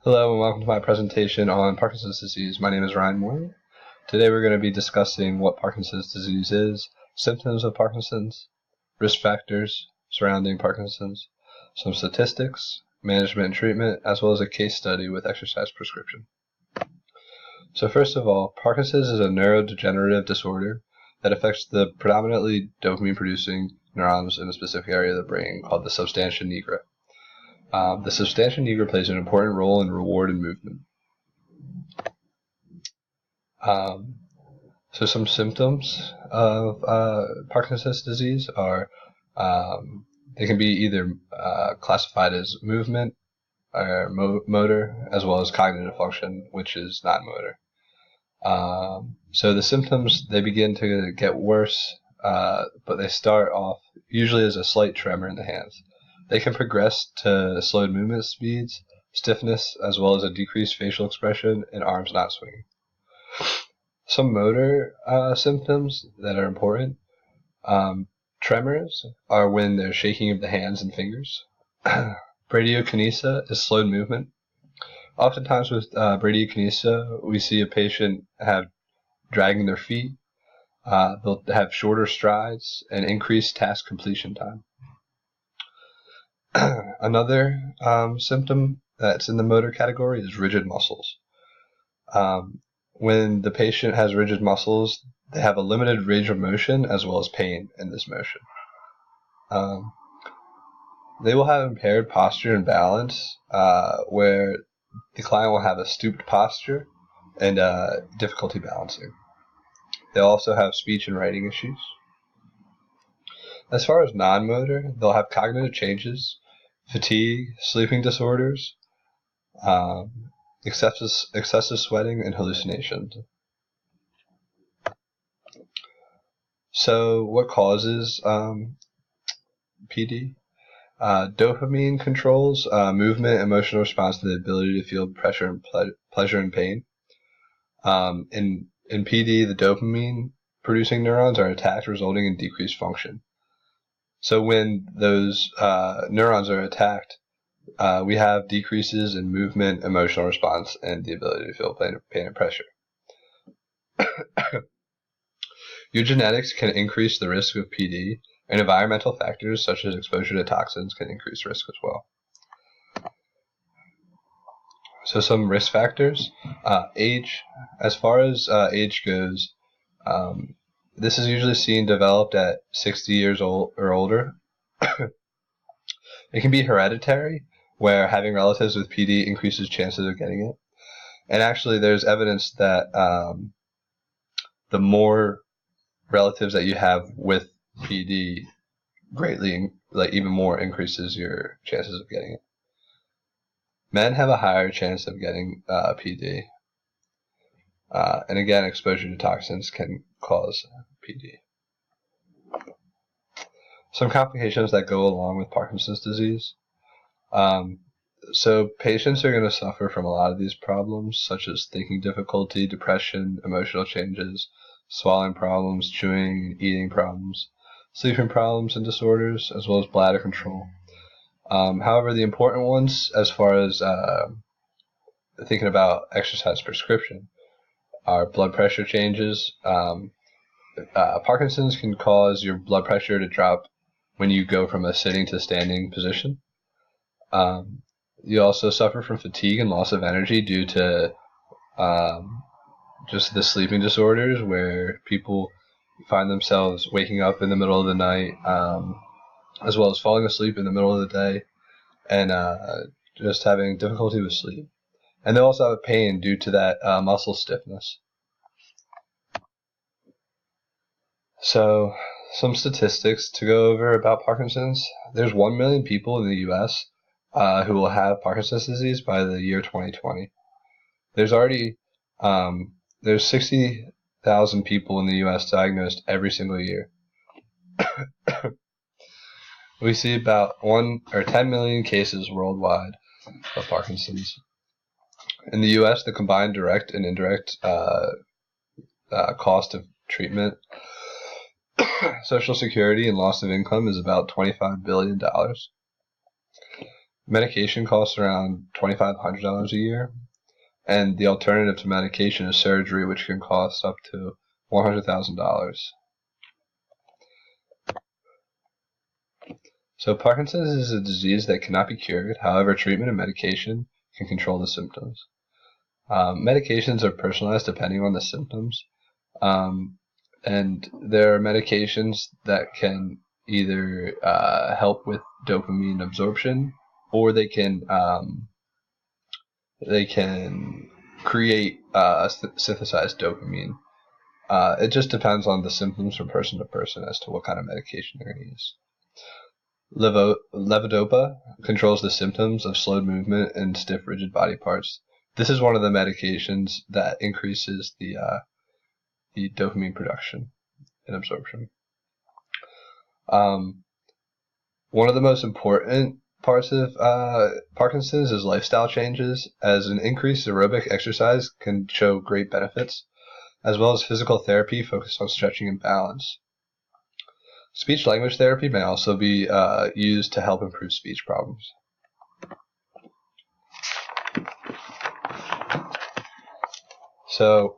Hello and welcome to my presentation on Parkinson's disease. My name is Ryan Moore. Today we're going to be discussing what Parkinson's disease is, symptoms of Parkinson's, risk factors surrounding Parkinson's, some statistics, management and treatment, as well as a case study with exercise prescription. So first of all, Parkinson's is a neurodegenerative disorder that affects the predominantly dopamine-producing neurons in a specific area of the brain called the substantia nigra. The substantia nigra plays an important role in reward and movement. So some symptoms of Parkinson's disease are they can be either classified as movement or motor, as well as cognitive function, which is not motor. So the symptoms, they begin to get worse, but they start off usually as a slight tremor in the hands. They can progress to slowed movement speeds, stiffness, as well as a decreased facial expression and arms not swinging. Some motor symptoms that are important. Tremors are when there's shaking of the hands and fingers. Bradiokinesia is slowed movement. Oftentimes with bradiokinesia, we see a patient dragging their feet. They'll have shorter strides and increased task completion time. Another symptom that's in the motor category is rigid muscles. When the patient has rigid muscles, they have a limited range of motion as well as pain in this motion. They will have impaired posture and balance, where the client will have a stooped posture and difficulty balancing. They'll also have speech and writing issues. As far as non-motor, they'll have cognitive changes, fatigue, sleeping disorders, excessive sweating, and hallucinations. So what causes PD? Dopamine controls movement, emotional response to the ability to feel pressure and pleasure and pain. In PD, the dopamine producing neurons are attacked, resulting in decreased function. So when those neurons are attacked, we have decreases in movement, emotional response, and the ability to feel pain and pressure. Eugenetics can increase the risk of PD, and environmental factors such as exposure to toxins can increase risk as well. So some risk factors. Age. As far as age goes, this is usually seen developed at 60 years old or older. It can be hereditary, where having relatives with PD increases chances of getting it. And actually, there's evidence that the more relatives that you have with PD greatly, even more increases your chances of getting it. Men have a higher chance of getting PD. And again, exposure to toxins can cause PD. Some complications that go along with Parkinson's disease. So patients are going to suffer from a lot of these problems, such as thinking difficulty, depression, emotional changes, swallowing problems, chewing and eating problems, sleeping problems and disorders, as well as bladder control. However, the important ones, as far as thinking about exercise prescription, are blood pressure changes. Parkinson's can cause your blood pressure to drop when you go from a sitting to standing position. You also suffer from fatigue and loss of energy due to just the sleeping disorders, where people find themselves waking up in the middle of the night, as well as falling asleep in the middle of the day, and just having difficulty with sleep. And they also have pain due to that muscle stiffness. So, some statistics to go over about Parkinson's. There's 1 million people in the U.S. Who will have Parkinson's disease by the year 2020. There's already there's 60,000 people in the U.S. diagnosed every single year. We see about 10 million cases worldwide of Parkinson's. In the U.S., the combined direct and indirect cost of treatment, Social Security, and loss of income is about $25 billion. Medication costs around $2,500 a year, and the alternative to medication is surgery, which can cost up to $100,000. So Parkinson's is a disease that cannot be cured. However, treatment and medication can control the symptoms. Medications are personalized depending on the symptoms, and there are medications that can either help with dopamine absorption, or they can create synthesized dopamine. It just depends on the symptoms from person to person as to what kind of medication they're going to use. Levodopa controls the symptoms of slowed movement and stiff, rigid body parts. This is one of the medications that increases the dopamine production and absorption. One of the most important parts of Parkinson's is lifestyle changes, as an increased aerobic exercise can show great benefits, as well as physical therapy focused on stretching and balance. Speech-language therapy may also be used to help improve speech problems. So,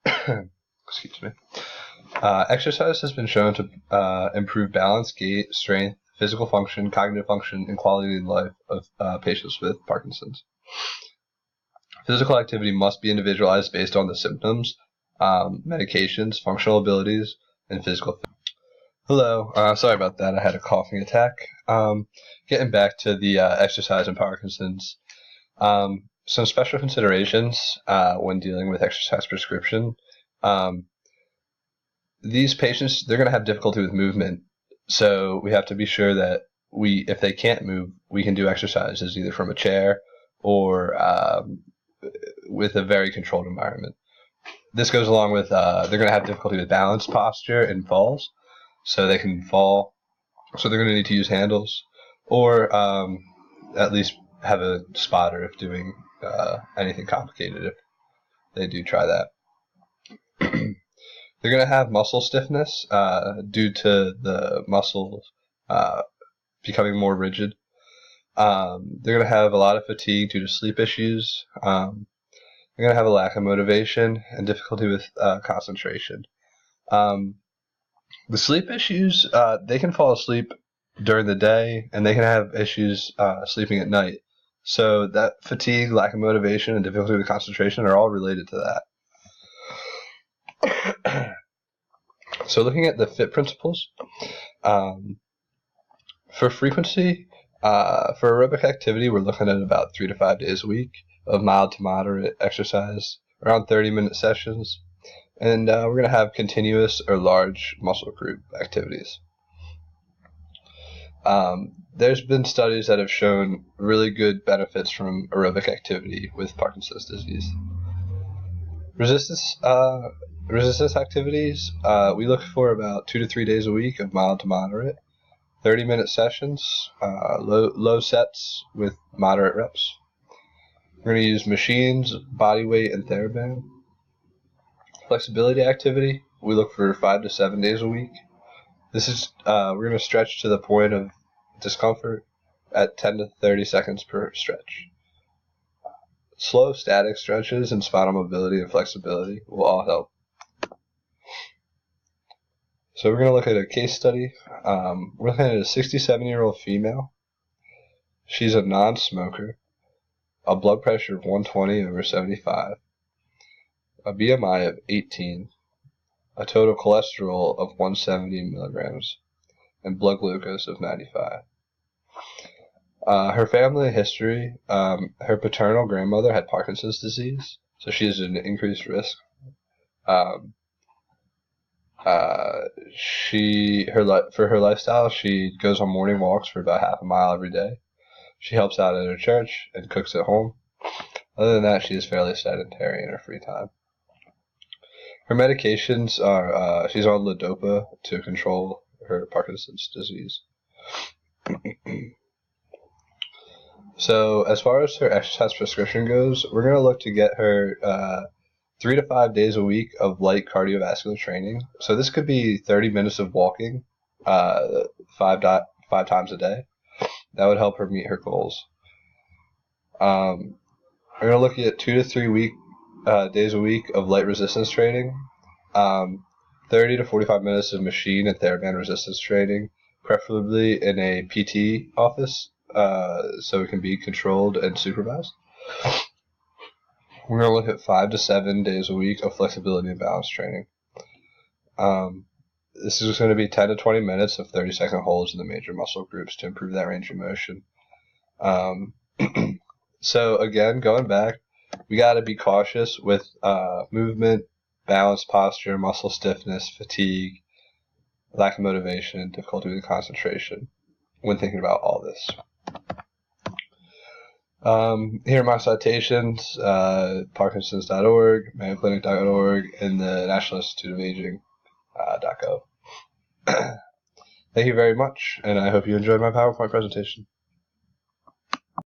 excuse me. Exercise has been shown to improve balance, gait, strength, physical function, cognitive function, and quality of life of patients with Parkinson's. Physical activity must be individualized based on the symptoms, medications, functional abilities, and physical. Hello, sorry about that. I had a coughing attack. Getting back to the exercise in Parkinson's. Some special considerations when dealing with exercise prescription. These patients, they're going to have difficulty with movement, so we have to be sure that if they can't move, we can do exercises either from a chair or with a very controlled environment. This goes along with they're going to have difficulty with balance, posture, and falls, so they can fall. So they're going to need to use handles, or at least have a spotter if doing anything complicated, if they do try that. They're going to have muscle stiffness due to the muscles becoming more rigid. They're going to have a lot of fatigue due to sleep issues. They're going to have a lack of motivation and difficulty with concentration. The sleep issues, they can fall asleep during the day, and they can have issues sleeping at night. So that fatigue, lack of motivation, and difficulty with concentration are all related to that. So looking at the FIT principles, for frequency, for aerobic activity, we're looking at about 3 to 5 days a week of mild to moderate exercise, around 30-minute sessions, and we're going to have continuous or large muscle group activities. There's been studies that have shown really good benefits from aerobic activity with Parkinson's disease. Resistance activities, we look for about 2 to 3 days a week of mild to moderate, 30-minute sessions, low sets with moderate reps. We're going to use machines, body weight, and TheraBand. Flexibility activity, we look for 5 to 7 days a week. This is we're going to stretch to the point of discomfort at 10 to 30 seconds per stretch. Slow static stretches and spinal mobility and flexibility will all help. So we're going to look at a case study. We're looking at a 67-year-old female. She's a non-smoker, a blood pressure of 120/75, a BMI of 18, a total cholesterol of 170 milligrams, and blood glucose of 95. Her family history, her paternal grandmother had Parkinson's disease, so she is at an increased risk. For her lifestyle, she goes on morning walks for about half a mile every day. She helps out at her church and cooks at home. Other than that, she is fairly sedentary in her free time. Her medications are, she's on Levodopa to control her Parkinson's disease. So as far as her exercise prescription goes, we're going to look to get her 3 to 5 days a week of light cardiovascular training. So this could be 30 minutes of walking 5 times a day. That would help her meet her goals. We're going to look at 2 to 3 days a week of light resistance training, 30 to 45 minutes of machine and TheraBand resistance training, preferably in a PT office, so it can be controlled and supervised. We're going to look at 5 to 7 days a week of flexibility and balance training. This is going to be 10 to 20 minutes of 30-second holds in the major muscle groups to improve that range of motion. So again, going back, we got to be cautious with movement, balance, posture, muscle stiffness, fatigue, lack of motivation, difficulty with concentration when thinking about all this. Here are my citations, Parkinson's.org, MayoClinic.org, and the National Institute of Aging .gov. Thank you very much, and I hope you enjoyed my PowerPoint presentation.